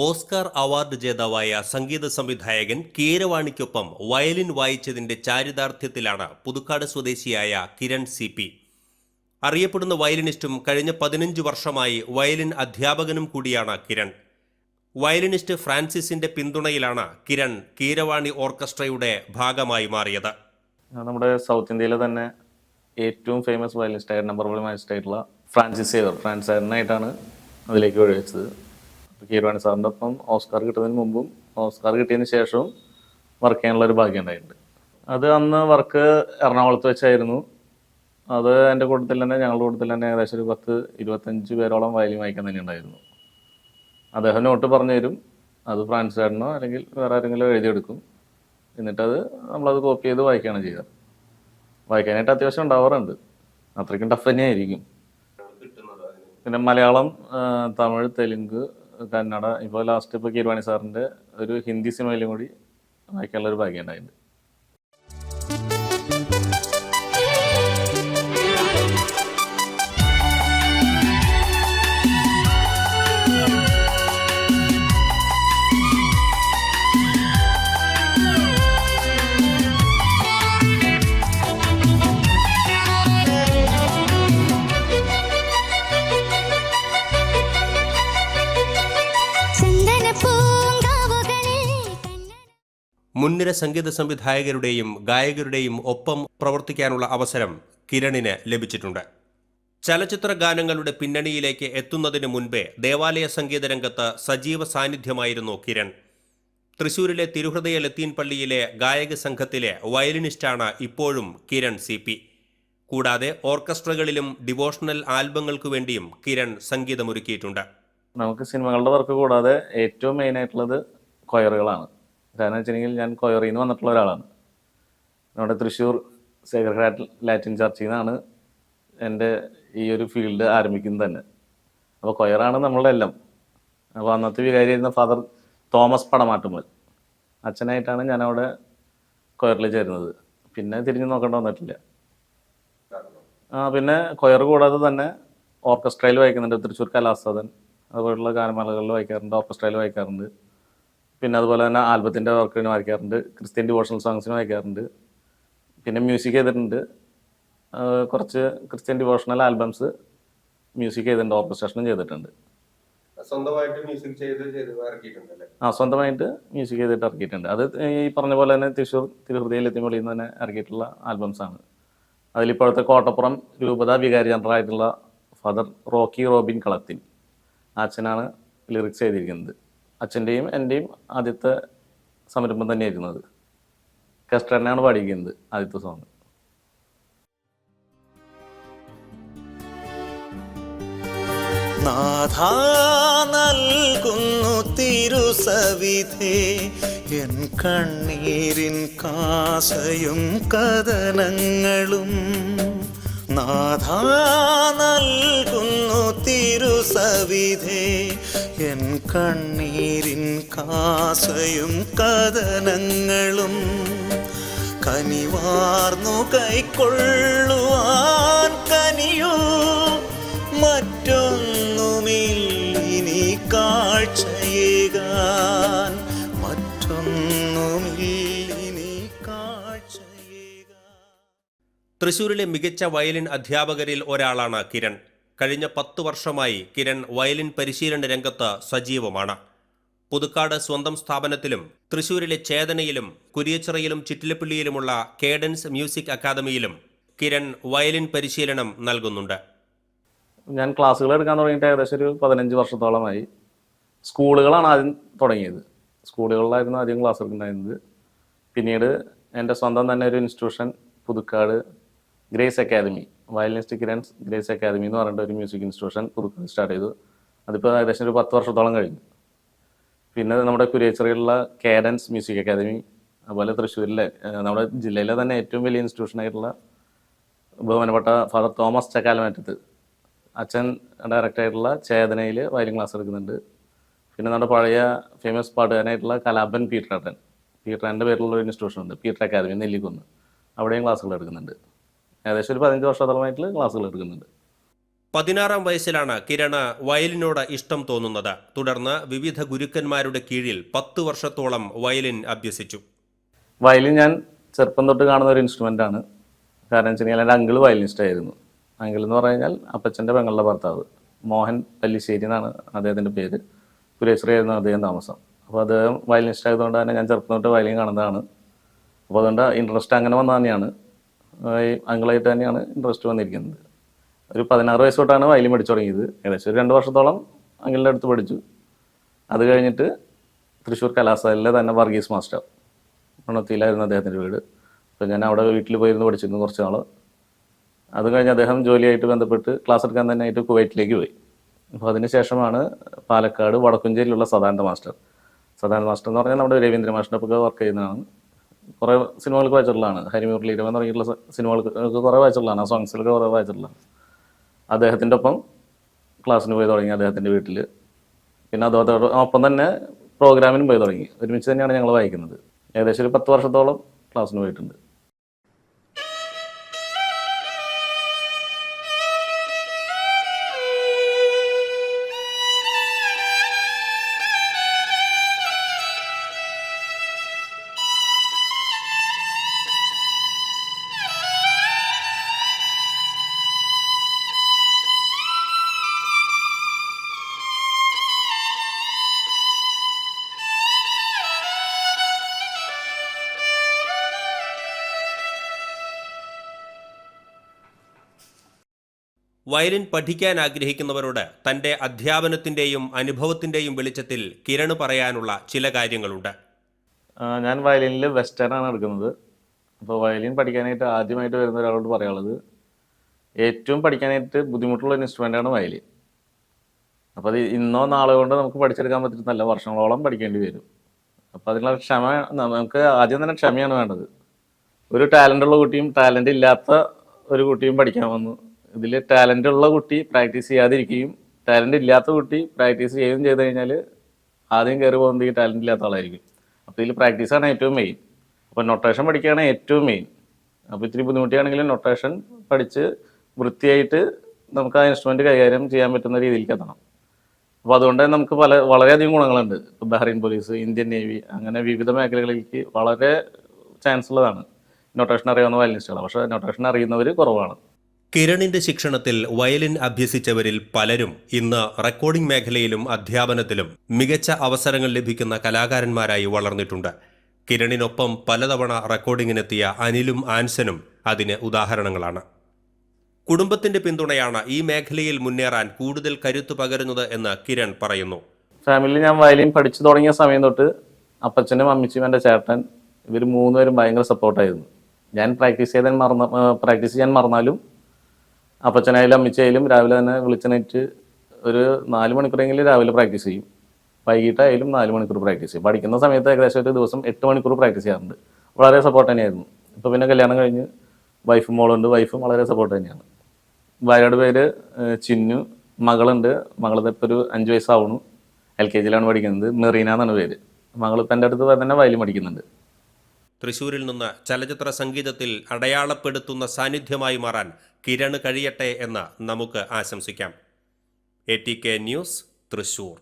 Oscar award ജേതാവായ സംഗീത സംവിധായകൻ കീരവാണിക്കൊപ്പം violin വായിച്ചതിന്റെ ചാരിതാർത്ഥ്യത്തിലാണ് Puthukkad സ്വദേശിയായ കിരൺ CP. അറിയപ്പെടുന്ന വയലിനിസ്റ്റും കഴിഞ്ഞ 15 വർഷമായി വയലിൻ അധ്യാപകനും കൂടിയാണ് കിരൺ. വയലിനിസ്റ്റ് ഫ്രാൻസിസിന്റെ പിന്തുണയിലാണ് കിരൺ കീരവാണി ഓർക്കസ്ട്രയുടെ ഭാഗമായി മാറിയത്. നമ്മുടെ സൗത്ത് ഇന്ത്യയിലെ തന്നെ ഏറ്റവും ഫേമസ് വയലിനിസ്റ്റ് നമ്പർ 1 വയലിനിസ്റ്റ് ആയിട്ടുള്ള ഫ്രാൻസിസ് സാറിനായിട്ടാണ് അതിലേക്ക് വഴിവെച്ചത്. കീരവാണി സാറിൻ്റെ ഒപ്പം ഓസ്കാർ കിട്ടുന്നതിന് മുമ്പും ഓസ്കാർ കിട്ടിയതിന് ശേഷവും വർക്ക് ചെയ്യാനുള്ള ഒരു ഭാഗ്യം ഉണ്ടായിട്ടുണ്ട്. അത് അന്ന് വർക്ക് എറണാകുളത്ത് വെച്ചായിരുന്നു. അത് എൻ്റെ കൂട്ടത്തിൽ തന്നെ ഞങ്ങളുടെ കൂട്ടത്തിൽ തന്നെ ഏകദേശം ഒരു 10-25 പേരോളം വയലിൻ വായിക്കാൻ തന്നെ ഉണ്ടായിരുന്നു. അദ്ദേഹം നോട്ട് പറഞ്ഞു തരും. അത് ഫ്രാൻസ് സാറിനോ അല്ലെങ്കിൽ വേറെ ആരെങ്കിലും എഴുതിയെടുക്കും. എന്നിട്ടത് നമ്മളത് കോപ്പി ചെയ്ത് വായിക്കുകയാണ് ചെയ്യുക. വായിക്കാനായിട്ട് അത്യാവശ്യം ഉണ്ടാവാറുണ്ട്. അത്രയ്ക്കും ടഫ് തന്നെയായിരിക്കും. പിന്നെ മലയാളം, തമിഴ്, തെലുങ്ക്, കന്നഡ, ഇപ്പോൾ ലാസ്റ്റ് ഇപ്പോൾ കീരവാണി സാറിൻ്റെ ഒരു ഹിന്ദി സിനിമയിലും കൂടി വായിക്കാനുള്ള ഒരു ഭാഗ്യം ഉണ്ടായിട്ടുണ്ട്. മുൻനിര സംഗീത സംവിധായകരുടെയും ഗായകരുടെയും ഒപ്പം പ്രവർത്തിക്കാനുള്ള അവസരം കിരണിന് ലഭിച്ചിട്ടുണ്ട്. ചലച്ചിത്ര ഗാനങ്ങളുടെ പിന്നണിയിലേക്ക് എത്തുന്നതിന് മുൻപേ ദേവാലയ സംഗീത രംഗത്ത് സജീവ സാന്നിധ്യമായിരുന്നു കിരൺ. തൃശൂരിലെ തിരുഹൃദയ ലത്തീൻ പള്ളിയിലെ ഗായക സംഘത്തിലെ വയലിനിസ്റ്റാണ് ഇപ്പോഴും കിരൺ CP. കൂടാതെ ഓർക്കസ്ട്രകളിലും ഡിവോഷണൽ ആൽബങ്ങൾക്കു വേണ്ടിയും കിരൺ സംഗീതമൊരുക്കിയിട്ടുണ്ട്. നമുക്ക് സിനിമകളുടെ വർക്ക് കൂടാതെ ഏറ്റവും മെയിനായിട്ടുള്ളത് കൊയറുകളാണ്. കാരണം വെച്ചിട്ടുണ്ടെങ്കിൽ ഞാൻ കൊയറിൽ നിന്ന് വന്നിട്ടുള്ള ഒരാളാണ്. നമ്മുടെ തൃശ്ശൂർ സേക്രഡ് ഹാർട്ട് ലാറ്റിൻ ചർച്ചിൽ നിന്നാണ് എൻ്റെ ഈ ഒരു ഫീൽഡ് ആരംഭിക്കുന്നത് തന്നെ. അപ്പോൾ കൊയറാണ് നമ്മളുടെ എല്ലാം. അപ്പോൾ അന്നത്തെ വികാരിയായിരുന്ന ഫാദർ തോമസ് പടമാട്ടുമ്മൽ അച്ഛനായിട്ടാണ് ഞാനവിടെ കൊയറിൽ ചേരുന്നത്. പിന്നെ തിരിഞ്ഞു നോക്കേണ്ട വന്നിട്ടില്ല. പിന്നെ കൊയർ കൂടാതെ തന്നെ ഓർക്കസ്ട്രയിൽ വായിക്കുന്നുണ്ട്. തൃശ്ശൂർ കലാസാദൻ അതുപോലുള്ള ഗാനമേളകളിൽ വായിക്കാറുണ്ട്, ഓർക്കസ്ട്രയിൽ വായിക്കാറുണ്ട്. പിന്നെ അതുപോലെ തന്നെ ആൽബത്തിൻ്റെ വർക്കിന് വായിക്കാറുണ്ട്, ക്രിസ്ത്യൻ ഡിവോഷണൽ സോങ്സിന് വായിക്കാറുണ്ട്. പിന്നെ മ്യൂസിക് ചെയ്തിട്ടുണ്ട്. കുറച്ച് ക്രിസ്ത്യൻ ഡിവോഷണൽ ആൽബംസ് മ്യൂസിക് ചെയ്തിട്ടുണ്ട്, ഓർക്കസ്ട്രേഷനും ചെയ്തിട്ടുണ്ട്. സ്വന്തമായിട്ട് മ്യൂസിക് ചെയ്തിട്ട് ഇറക്കിയിട്ടുണ്ട്. അത് ഈ പറഞ്ഞ പോലെ തന്നെ തൃശ്ശൂർ തിരുഹൃദയ ലത്തീൻ പള്ളിയിൽ നിന്ന് തന്നെ ഇറക്കിയിട്ടുള്ള ആൽബംസാണ്. അതിലിപ്പോഴത്തെ കോട്ടപ്പുറം രൂപത വികാരി ജനറലായിട്ടുള്ള ഫാദർ റോക്കി റോബിൻ കളത്തിൻ അച്ഛനാണ് ലിറിക്സ് ചെയ്തിരിക്കുന്നത്. അച്ഛൻ്റെയും എൻ്റെയും ആദ്യത്തെ സംരംഭം തന്നെയായിരുന്നു അത്. കസ്റ്ററിനാണ് പാടിയിരിക്കുന്നത് ആദ്യത്തെ സോങ്. നാഥാ നൽകുന്നു തിരുസവിധേ എൻ കണ്ണീരിൻ കാസയും കഥനങ്ങളും. നാഥാ നൽകുന്നു തിരുസവിധേ എൻ കണ്ണീരിൻ കാസയും കഥനങ്ങളും. കനിവാർന്നു കൈക്കൊള്ളുവാൻ കനിയൂ മറ്റൊന്നുമില്ലിനി കാഴ്ചയേകാൻ, മറ്റൊന്നുമില്ലിനി കാഴ്ചയേകാൻ. തൃശൂരിലെ മികച്ച വയലിൻ അധ്യാപകരിൽ ഒരാളാണ് കിരൺ. കഴിഞ്ഞ 10 വർഷമായി കിരൺ വയലിൻ പരിശീലന രംഗത്ത് സജീവമാണ്. പുതുക്കാട് സ്വന്തം സ്ഥാപനത്തിലും തൃശൂരിലെ ചേതനയിലും കുരിയച്ചിറയിലും ചിറ്റിലപ്പള്ളിയിലുമുള്ള കേഡൻസ് മ്യൂസിക് അക്കാദമിയിലും കിരൺ വയലിൻ പരിശീലനം നൽകുന്നുണ്ട്. ഞാൻ ക്ലാസ്സുകൾ എടുക്കാൻ തുടങ്ങിയിട്ട് ഏകദേശം ഒരു 15 വർഷത്തോളമായി. സ്കൂളുകളാണ് ആദ്യം തുടങ്ങിയത്. സ്കൂളുകളിലായിരുന്നു ആദ്യം ക്ലാസ് എടുക്കുന്നുണ്ടായിരുന്നത്. പിന്നീട് എൻ്റെ സ്വന്തം തന്നെ ഒരു institution Puthukkad Grace Academy, violinist Kiran's Grace Academy എന്ന് പറഞ്ഞിട്ട് ഒരു മ്യൂസിക് ഇൻസ്റ്റിറ്റ്യൂഷൻ പുതുക്കാട് സ്റ്റാർട്ട് ചെയ്തു. അതിപ്പോൾ ഏകദേശം ഒരു 10 വർഷത്തോളം കഴിഞ്ഞു. പിന്നെ നമ്മുടെ കുരിയച്ചിറയിലുള്ള കേഡൻസ് മ്യൂസിക് അക്കാദമി, അതുപോലെ തൃശ്ശൂരിലെ നമ്മുടെ ജില്ലയിലെ തന്നെ ഏറ്റവും വലിയ ഇൻസ്റ്റിറ്റ്യൂഷനായിട്ടുള്ള ബഹുമാനപ്പെട്ട ഫാദർ തോമസ് ചക്കാലമറ്റത്ത് അച്ഛൻ ഡയറക്ടറായിട്ടുള്ള ചേതനയിൽ വയലിൻ ക്ലാസ് എടുക്കുന്നുണ്ട്. പിന്നെ നമ്മുടെ പഴയ ഫേമസ് പാട്ടുകാരനായിട്ടുള്ള കലാപൻ പീറ്ററിൻ്റെ പേരിലുള്ള ഒരു ഇൻസ്റ്റിറ്റ്യൂഷൻ ഉണ്ട്, പീറ്റർ അക്കാദമി നെല്ലിക്കുന്ന്. അവിടെയും ക്ലാസ്സുകൾ എടുക്കുന്നുണ്ട്. ഏകദേശം ഒരു 15 വർഷത്തോളമായിട്ട് ക്ലാസ്സുകൾ എടുക്കുന്നുണ്ട്. 16-ാം വയസ്സിലാണ് കിരണ് വയലിനോട് ഇഷ്ടം തോന്നുന്നത്. തുടർന്ന് വിവിധ ഗുരുക്കന്മാരുടെ കീഴിൽ 10 വർഷത്തോളം വയലിൻ അഭ്യസിച്ചു. വയലിൻ ഞാൻ ചെറുപ്പം തൊട്ട് കാണുന്ന ഒരു ഇൻസ്ട്രുമെൻ്റ് ആണ്. കാരണം വെച്ച് കഴിഞ്ഞാൽ എൻ്റെ അങ്കിള് വയലിനിസ്റ്റ് ആയിരുന്നു. അങ്കിൾ എന്ന് പറഞ്ഞു കഴിഞ്ഞാൽ അപ്പച്ചൻ്റെ പെങ്ങളുടെ ഭർത്താവ് മോഹൻ പല്ലിശ്ശേരി എന്നാണ് അദ്ദേഹത്തിൻ്റെ പേര്. സുരേശ്വരി ആയിരുന്നു അദ്ദേഹം താമസം. അപ്പോൾ അദ്ദേഹം വയലിനിസ്റ്റ് ആയതുകൊണ്ട് തന്നെ ഞാൻ ചെറുപ്പം തൊട്ട് വയലിൻ കാണുന്നതാണ്. അപ്പോൾ അതുകൊണ്ട് ഇൻട്രസ്റ്റ് അങ്ങനെ വന്നത് തന്നെയാണ്. ഈ അങ്കിളായിട്ട് തന്നെയാണ് ഇൻട്രസ്റ്റ് വന്നിരിക്കുന്നത്. ഒരു 16 വയസ്സ് തൊട്ടാണ് വയലിൻ പഠിച്ചു തുടങ്ങിയത്. ഏകദേശം ഒരു 2 വർഷത്തോളം അങ്കിളിൻ്റെ അടുത്ത് പഠിച്ചു. അത് കഴിഞ്ഞിട്ട് തൃശ്ശൂർ കലാസാലിലെ തന്നെ വർഗീസ് മാസ്റ്റർ മണത്തിയിലായിരുന്നു അദ്ദേഹത്തിൻ്റെ വീട്. അപ്പോൾ ഞാൻ അവിടെ വീട്ടിൽ പോയിരുന്നു പഠിച്ചിരുന്നു കുറച്ച് നാൾ. അത് കഴിഞ്ഞ് അദ്ദേഹം ജോലിയായിട്ട് ബന്ധപ്പെട്ട് ക്ലാസ് എടുക്കാൻ തന്നെ ആയിട്ട് കുവൈറ്റിലേക്ക് പോയി. അപ്പോൾ അതിന് ശേഷമാണ് പാലക്കാട് വടക്കുംചേരിയിലുള്ള സദാനന്ദ മാസ്റ്റർ എന്ന് പറഞ്ഞാൽ നമ്മുടെ രവീന്ദ്ര മാസ്റ്ററിൻ്റെ ഒക്കെ വർക്ക് ചെയ്യുന്നതാണ്. കുറേ സിനിമകൾക്ക് വായിച്ചിട്ടുള്ളതാണ്. ഹരിമുരളീരവൻ തുടങ്ങിയിട്ടുള്ള സിനിമകൾക്ക് കുറേ വായിച്ചിട്ടുള്ളതാണ്. ആ സോങ്സിലൊക്കെ കുറേ വായിച്ചിട്ടുള്ളതാണ്. അദ്ദേഹത്തിൻ്റെ ഒപ്പം ക്ലാസ്സിന് പോയി തുടങ്ങി അദ്ദേഹത്തിൻ്റെ വീട്ടിൽ. പിന്നെ അതോടൊപ്പം തന്നെ പ്രോഗ്രാമിനും പോയി തുടങ്ങി. ഒരുമിച്ച് തന്നെയാണ് ഞങ്ങൾ വായിക്കുന്നത്. ഏകദേശം ഒരു 10 വർഷത്തോളം ക്ലാസ്സിന് പോയിട്ടുണ്ട്. വയലിൻ പഠിക്കാൻ ആഗ്രഹിക്കുന്നവരോട് തൻ്റെ അധ്യാപനത്തിൻ്റെയും അനുഭവത്തിൻ്റെയും വെളിച്ചത്തിൽ കിരണ് പറയാനുള്ള ചില കാര്യങ്ങളുണ്ട്. ഞാൻ വയലിനിൽ വെസ്റ്റേൺ ആണ് എടുക്കുന്നത്. അപ്പോൾ വയലിൻ പഠിക്കാനായിട്ട് ആദ്യമായിട്ട് വരുന്ന ഒരാളോട് പറയാനുള്ളത്, ഏറ്റവും പഠിക്കാനായിട്ട് ബുദ്ധിമുട്ടുള്ള ഒരു ഇൻസ്ട്രുമെൻ്റാണ് വയലിൻ. അപ്പോൾ അത് ഇന്നോ നാളെ കൊണ്ട് നമുക്ക് പഠിച്ചെടുക്കാൻ പറ്റുന്നല്ല, വർഷങ്ങളോളം പഠിക്കേണ്ടി വരും. അപ്പോൾ അതിനുള്ള ക്ഷമ, നമുക്ക് ആദ്യം തന്നെ ക്ഷമയാണ് വേണ്ടത്. ഒരു ടാലൻ്റുള്ള കുട്ടിയും ടാലൻ്റ് ഇല്ലാത്ത ഒരു കുട്ടിയും പഠിക്കാൻ വന്നു. ഇതിൽ ടാലൻ്റ് ഉള്ള കുട്ടി പ്രാക്ടീസ് ചെയ്യാതിരിക്കുകയും ടാലൻ്റ് ഇല്ലാത്ത കുട്ടി പ്രാക്ടീസ് ചെയ്യുകയും ചെയ്ത് കഴിഞ്ഞാൽ ആദ്യം കയറി പോകുന്നത് ഈ ടാലൻ്റ് ഇല്ലാത്ത ആളായിരിക്കും. അപ്പോൾ ഇതിൽ പ്രാക്ടീസാണ് ഏറ്റവും മെയിൻ. അപ്പോൾ നൊട്ടേഷൻ പഠിക്കുകയാണ് ഏറ്റവും മെയിൻ. അപ്പോൾ ഇത്തിരി ബുദ്ധിമുട്ടിയാണെങ്കിലും നൊട്ടേഷൻ പഠിച്ച് വൃത്തിയായിട്ട് നമുക്ക് ആ ഇൻസ്ട്രുമെൻറ്റ് കൈകാര്യം ചെയ്യാൻ പറ്റുന്ന രീതിയിലേക്ക് എത്തണം. അപ്പോൾ അതുകൊണ്ട് നമുക്ക് വളരെയധികം ഗുണങ്ങളുണ്ട്. ഇപ്പോൾ ബഹ്റൈൻ പോലീസ്, ഇന്ത്യൻ നേവി, അങ്ങനെ വിവിധ മേഖലകളിലേക്ക് വളരെ ചാൻസ് ഉള്ളതാണ് നൊട്ടേഷൻ അറിയാവുന്ന വയലിനിസ്റ്റുകൾ. പക്ഷേ നൊട്ടേഷൻ അറിയുന്നവർ കുറവാണ്. കിരണിന്റെ ശിക്ഷണത്തിൽ വയലിൻ അഭ്യസിച്ചവരിൽ പലരും ഇന്ന് റെക്കോർഡിംഗ് മേഖലയിലും അധ്യാപനത്തിലും മികച്ച അവസരങ്ങൾ ലഭിക്കുന്ന കലാകാരന്മാരായി വളർന്നിട്ടുണ്ട്. കിരണിനൊപ്പം പലതവണ റെക്കോർഡിങ്ങിനെത്തിയ അനിലും ആൻസനും അതിന് ഉദാഹരണങ്ങളാണ്. കുടുംബത്തിന്റെ പിന്തുണയാണ് ഈ മേഖലയിൽ മുന്നേറാൻ കൂടുതൽ കരുത്തു പകരുന്നത് എന്ന് കിരൺ പറയുന്നു. ഫാമിലിയിൽ ഞാൻ വയലിൻ പഠിച്ചു തുടങ്ങിയ സമയം തൊട്ട് അപ്പച്ചനും അമ്മച്ചിയും എൻ്റെ ചേട്ടൻ ഇവർ 3 പേരും ഭയങ്കര സപ്പോർട്ടായിരുന്നു. ഞാൻ പ്രാക്ടീസ് ചെയ്യാൻ മറന്നാലും അപ്പച്ചനായാലും അമ്മച്ചായാലും രാവിലെ തന്നെ വിളിച്ചെണീറ്റ് ഒരു 4 മണിക്കൂറെങ്കിലും രാവിലെ പ്രാക്ടീസ് ചെയ്യും. വൈകിട്ടായാലും 4 മണിക്കൂർ പ്രാക്ടീസ് ചെയ്യും. പഠിക്കുന്ന സമയത്ത് ഏകദേശം ഒരു ദിവസം 8 മണിക്കൂർ പ്രാക്ടീസ് ചെയ്യാറുണ്ട്. വളരെ സപ്പോർട്ട് തന്നെയായിരുന്നു. ഇപ്പോൾ പിന്നെ കല്യാണം കഴിഞ്ഞ് മോളുണ്ട്. വൈഫും വളരെ സപ്പോർട്ട് തന്നെയാണ്. ഭാര്യയുടെ പേര് ചിന്നു. മകളുണ്ട്. മകളിപ്പോൾ ഒരു 5 വയസ്സാവുന്നു. LKG പഠിക്കുന്നത്. മെറീന എന്നാണ് പേര്. മകളിപ്പോൾ എൻ്റെ അടുത്ത് തന്നെ വയലിൻ പഠിക്കുന്നുണ്ട്. തൃശ്ശൂരിൽ നിന്ന് ചലച്ചിത്ര സംഗീതത്തിൽ അടയാളപ്പെടുത്തുന്ന സാന്നിധ്യമായി മാറാൻ കിരണ് കഴിയട്ടെ എന്ന് നമുക്ക് ആശംസിക്കാം. ATK news, Thrissur.